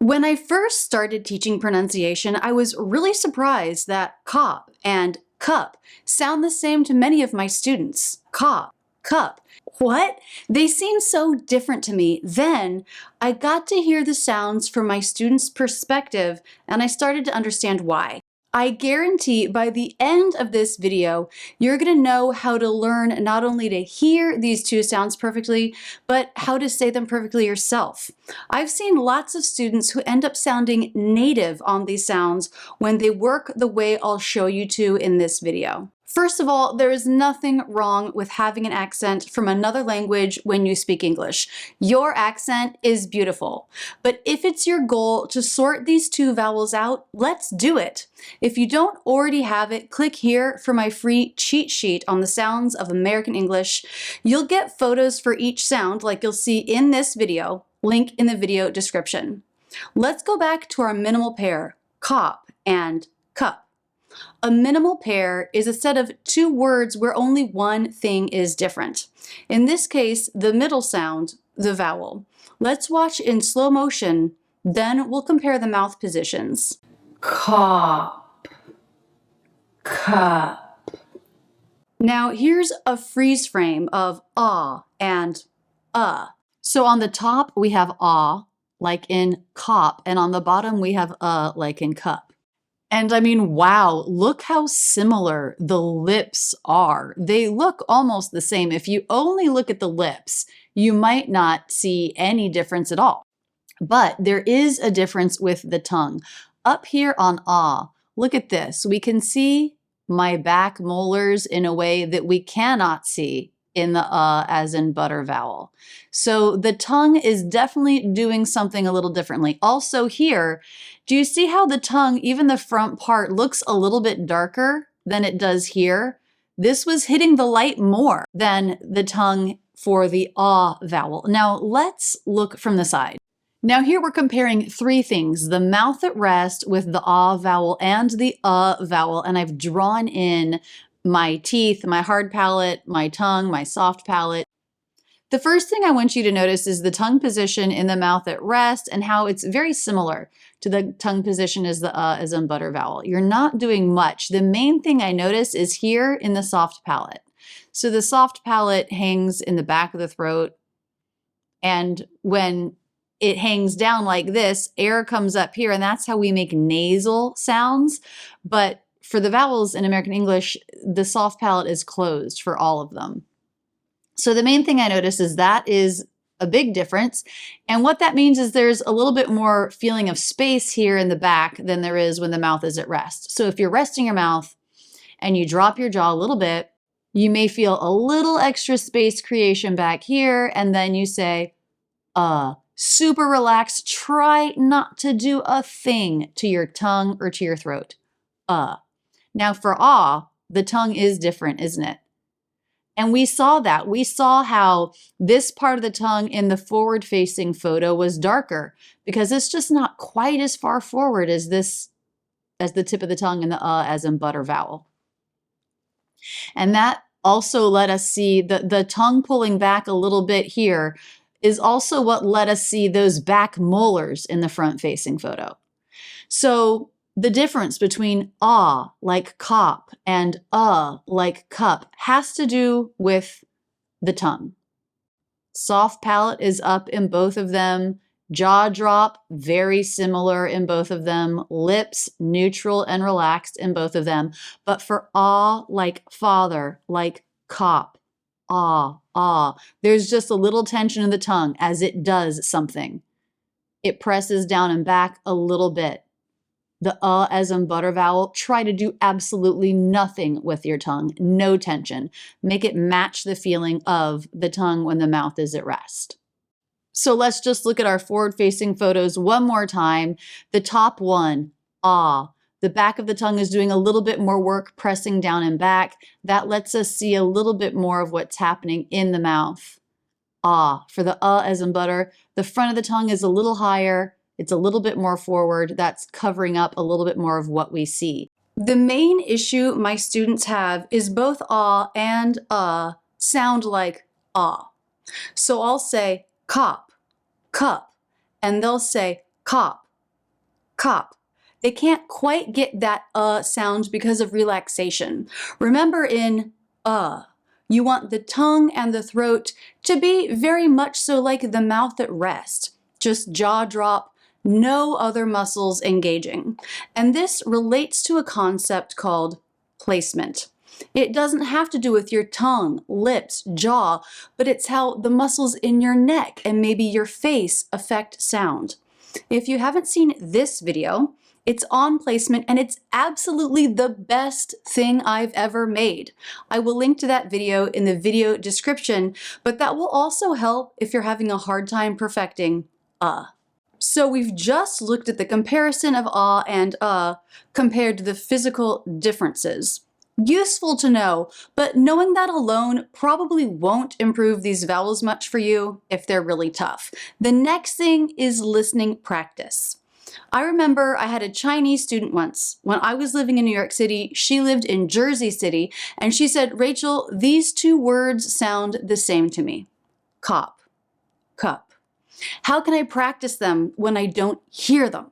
When I first started teaching pronunciation, I was really surprised that cop and cup sound the same to many of my students. Cop, cup. What? They seem so different to me. Then I got to hear the sounds from my students' perspective, and I started to understand why. I guarantee by the end of this video, you're going to know how to learn not only to hear these two sounds perfectly, but how to say them perfectly yourself. I've seen lots of students who end up sounding native on these sounds when they work the way I'll show you to in this video. First of all, there is nothing wrong with having an accent from another language when you speak English. Your accent is beautiful. But if it's your goal to sort these two vowels out, let's do it. If you don't already have it, click here for my free cheat sheet on the sounds of American English. You'll get photos for each sound like you'll see in this video, link in the video description. Let's go back to our minimal pair, cop and cup. A minimal pair is a set of two words where only one thing is different. In this case, the middle sound, the vowel. Let's watch in slow motion, then we'll compare the mouth positions. Cop, cup. Now here's a freeze frame of ah and So on the top we have ah, like in cop, and on the bottom we have like in cup. And I mean, wow, look how similar the lips are. They look almost the same. If you only look at the lips, you might not see any difference at all. But there is a difference with the tongue. Up here on ah, look at this. We can see my back molars in a way that we cannot see in the as in butter vowel. So the tongue is definitely doing something a little differently. Also here, do you see how the tongue, even the front part, looks a little bit darker than it does here? This was hitting the light more than the tongue for the ah vowel. Now let's look from the side. Now here we're comparing three things, the mouth at rest with the ah vowel and the vowel, and I've drawn in my teeth, my hard palate, my tongue, my soft palate. The first thing I want you to notice is the tongue position in the mouth at rest and how it's very similar to the tongue position as the as in butter vowel. You're not doing much. The main thing I notice is here in the soft palate. So the soft palate hangs in the back of the throat, and when it hangs down like this, air comes up here, and that's how we make nasal sounds. But for the vowels in American English, the soft palate is closed for all of them. So the main thing I notice is that is a big difference. And what that means is there's a little bit more feeling of space here in the back than there is when the mouth is at rest. So if you're resting your mouth and you drop your jaw a little bit, you may feel a little extra space creation back here, and then you say, super relaxed. Try not to do a thing to your tongue or to your throat. Now for ah, the tongue is different, isn't it? And we saw that. We saw how this part of the tongue in the forward-facing photo was darker because it's just not quite as far forward as this, as the tip of the tongue in the as in butter vowel. And that also let us see the tongue pulling back a little bit here is also what let us see those back molars in the front-facing photo. So the difference between ah, like cop, and like cup, has to do with the tongue. Soft palate is up in both of them. Jaw drop, very similar in both of them. Lips, neutral and relaxed in both of them. But for ah, like father, like cop, there's just a little tension in the tongue as it does something. It presses down and back a little bit. The as in butter vowel, try to do absolutely nothing with your tongue, no tension. Make it match the feeling of the tongue when the mouth is at rest. So let's just look at our forward-facing photos one more time. The top one, ah. The back of the tongue is doing a little bit more work pressing down and back. That lets us see a little bit more of what's happening in the mouth. Ah, for the as in butter, the front of the tongue is a little higher. It's a little bit more forward. That's covering up a little bit more of what we see. The main issue my students have is both ah and sound like ah. So I'll say cop, cup, and they'll say cop, Cop. They can't quite get that sound because of relaxation. Remember in you want the tongue and the throat to be very much so like the mouth at rest. Just jaw drop, no other muscles engaging. And this relates to a concept called placement. It doesn't have to do with your tongue, lips, jaw, but it's how the muscles in your neck and maybe your face affect sound. If you haven't seen this video, it's on placement and it's absolutely the best thing I've ever made. I will link to that video in the video description, but that will also help if you're having a hard time perfecting So we've just looked at the comparison of and compared to the physical differences. Useful to know, but knowing that alone probably won't improve these vowels much for you if they're really tough. The next thing is listening practice. I remember I had a Chinese student once. When I was living in New York City, she lived in Jersey City, and she said, "Rachel, these two words sound the same to me. Cop, cup. How can I practice them when I don't hear them?"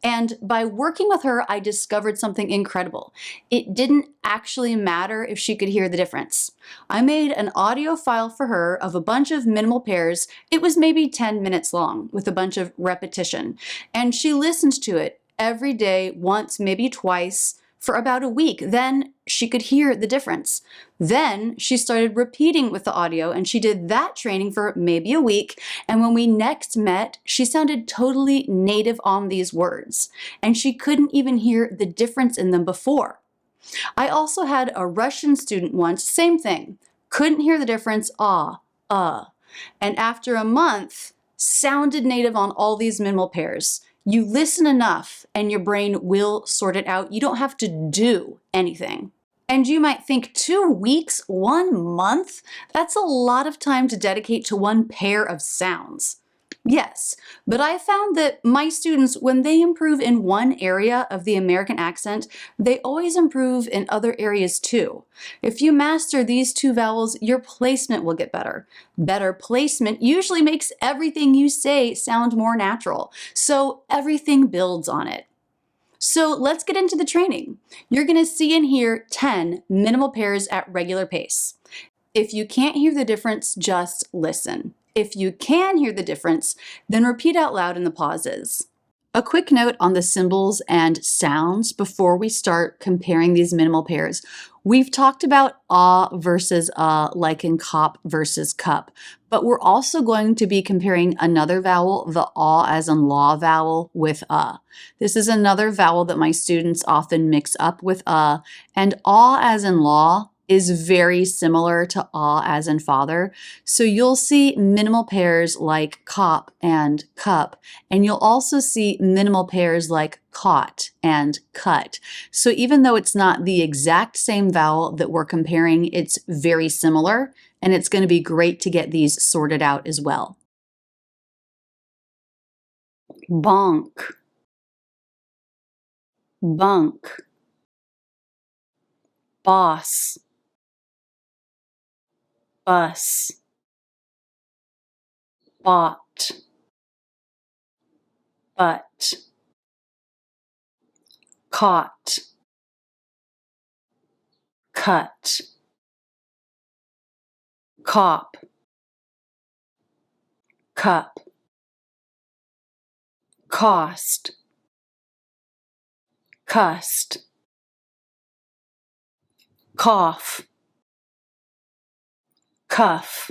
And by working with her, I discovered something incredible. It didn't actually matter if she could hear the difference. I made an audio file for her of a bunch of minimal pairs. It was maybe 10 minutes long with a bunch of repetition. And she listened to it every day, once, maybe twice, for about a week. Then she could hear the difference. Then she started repeating with the audio, and she did that training for maybe a week. And when we next met, she sounded totally native on these words, and she couldn't even hear the difference in them before. I also had a Russian student once, same thing, couldn't hear the difference, and after a month, sounded native on all these minimal pairs. You listen enough and your brain will sort it out. You don't have to do anything. And you might think 2 weeks, 1 month? That's a lot of time to dedicate to one pair of sounds. Yes, but I found that my students, when they improve in one area of the American accent, they always improve in other areas too. If you master these two vowels, your placement will get better. Better placement usually makes everything you say sound more natural, so everything builds on it. So let's get into the training. You're going to see and hear 10 minimal pairs at regular pace. If you can't hear the difference, just listen. If you can hear the difference, then repeat out loud in the pauses. A quick note on the symbols and sounds before we start comparing these minimal pairs. We've talked about versus like in cop versus cup, but we're also going to be comparing another vowel, the as in law vowel, with This is another vowel that my students often mix up with and as in law is very similar to as in father. So you'll see minimal pairs like cop and cup, and you'll also see minimal pairs like caught and cut. So even though it's not the exact same vowel that we're comparing, it's very similar, and it's going to be great to get these sorted out as well. Bonk, bunk, boss, bus, bought, but, caught, cut, cop, cup, cost, cussed, cough, cuff,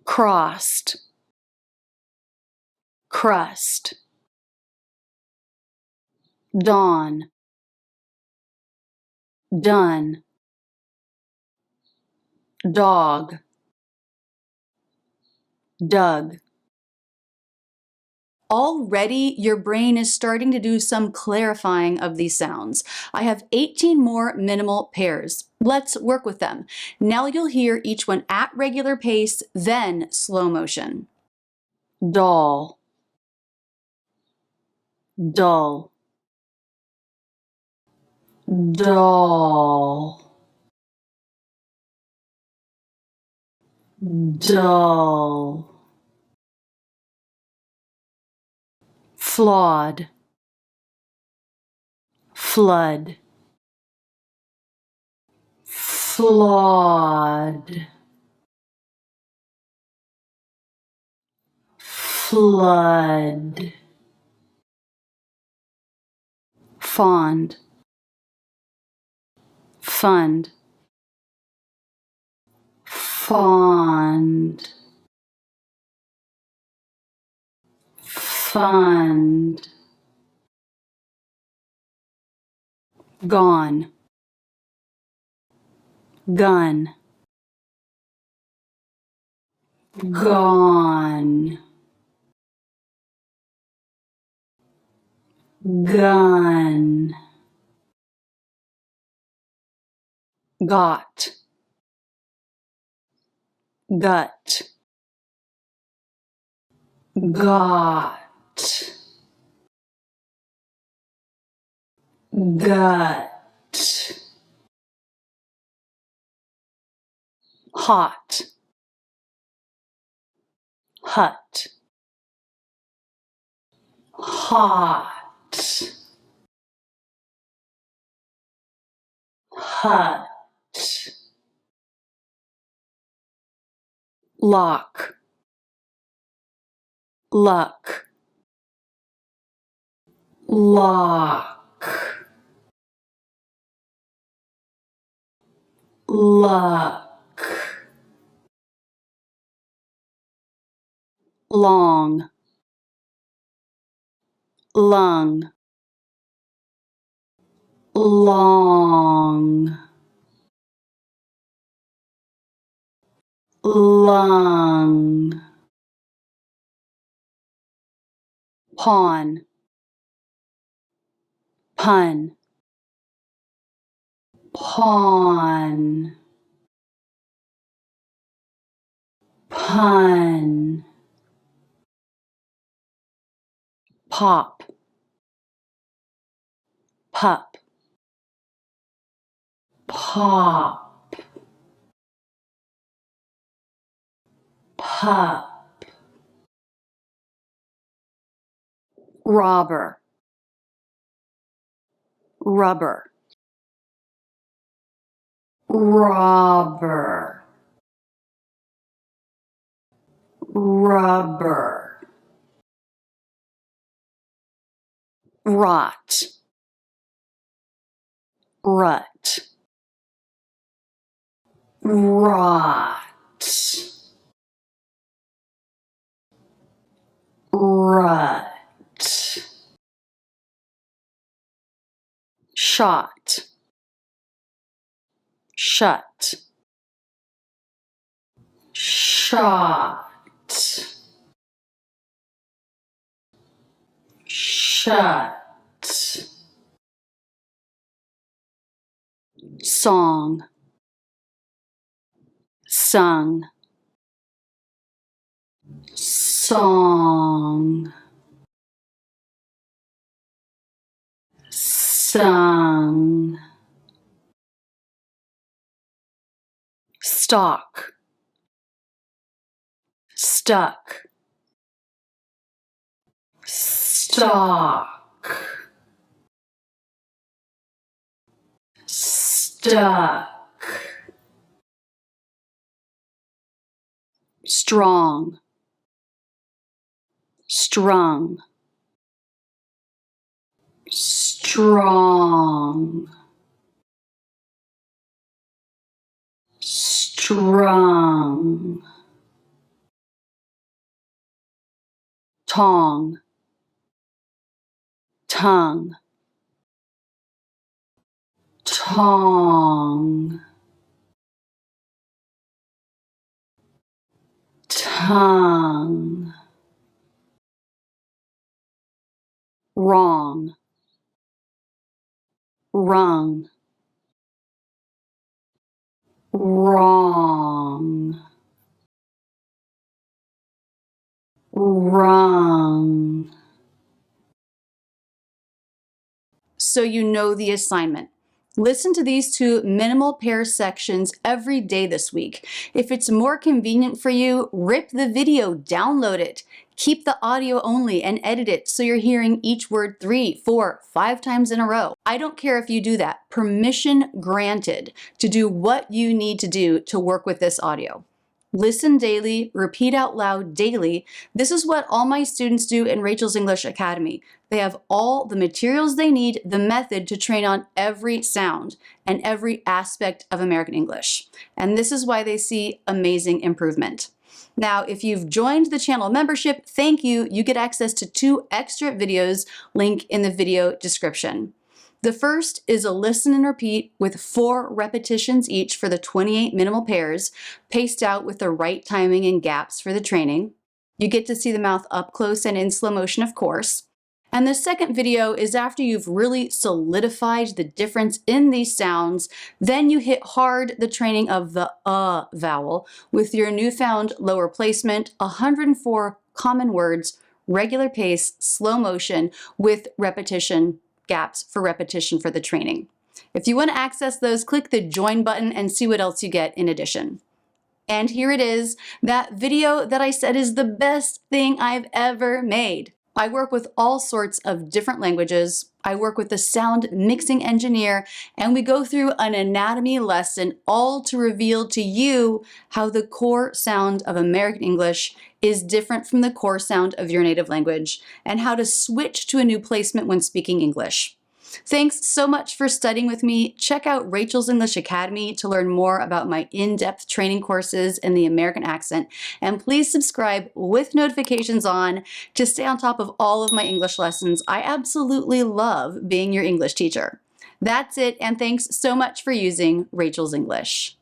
crossed, crust, dawn, done, dog, dug. Already, your brain is starting to do some clarifying of these sounds. I have 18 more minimal pairs. Let's work with them. Now you'll hear each one at regular pace, then slow motion. Doll, dull, doll, dull, flawed, flood, flawed, flood, fond, fund, fond, fund, gone, gun, gone, gun, got, gut, got, gut, hot, hut, hot, hut, lock, luck, lock, luck, long, lung, long, lung, pawn, pun, pawn, pun, pop, pup, pop, pup, robber, rubber, robber, rubber, rot, rut, rot, rut, shot, shut, shot, shut, song, sung, song, sung, stock, stuck, stock, stuck, strong, strung, strong, strung, tong, tongue, tong, tongue, wrong, rung, wrong, wrong. So you know the assignment. Listen to these two minimal pair sections every day this week. If it's more convenient for you, rip the video, download it. Keep the audio only and edit it so you're hearing each word 3, 4, 5 times in a row. I don't care if you do that. Permission granted to do what you need to do to work with this audio. Listen daily, repeat out loud daily. This is what all my students do in Rachel's English Academy. They have all the materials they need, the method to train on every sound and every aspect of American English. And this is why they see amazing improvement. Now, if you've joined the channel membership, thank you. You get access to 2 extra videos, link in the video description. The first is a listen and repeat with 4 repetitions each for the 28 minimal pairs, paced out with the right timing and gaps for the training. You get to see the mouth up close and in slow motion, of course. And the second video is after you've really solidified the difference in these sounds, then you hit hard the training of the vowel with your newfound lower placement, 104 common words, regular pace, slow motion with repetition, gaps for repetition for the training. If you want to access those, click the join button and see what else you get in addition. And here it is, that video that I said is the best thing I've ever made. I work with all sorts of different languages. I work with a sound mixing engineer, and we go through an anatomy lesson, all to reveal to you how the core sound of American English is different from the core sound of your native language, and how to switch to a new placement when speaking English. Thanks so much for studying with me. Check out Rachel's English Academy to learn more about my in-depth training courses in the American accent. And please subscribe with notifications on to stay on top of all of my English lessons. I absolutely love being your English teacher. That's it, and thanks so much for using Rachel's English.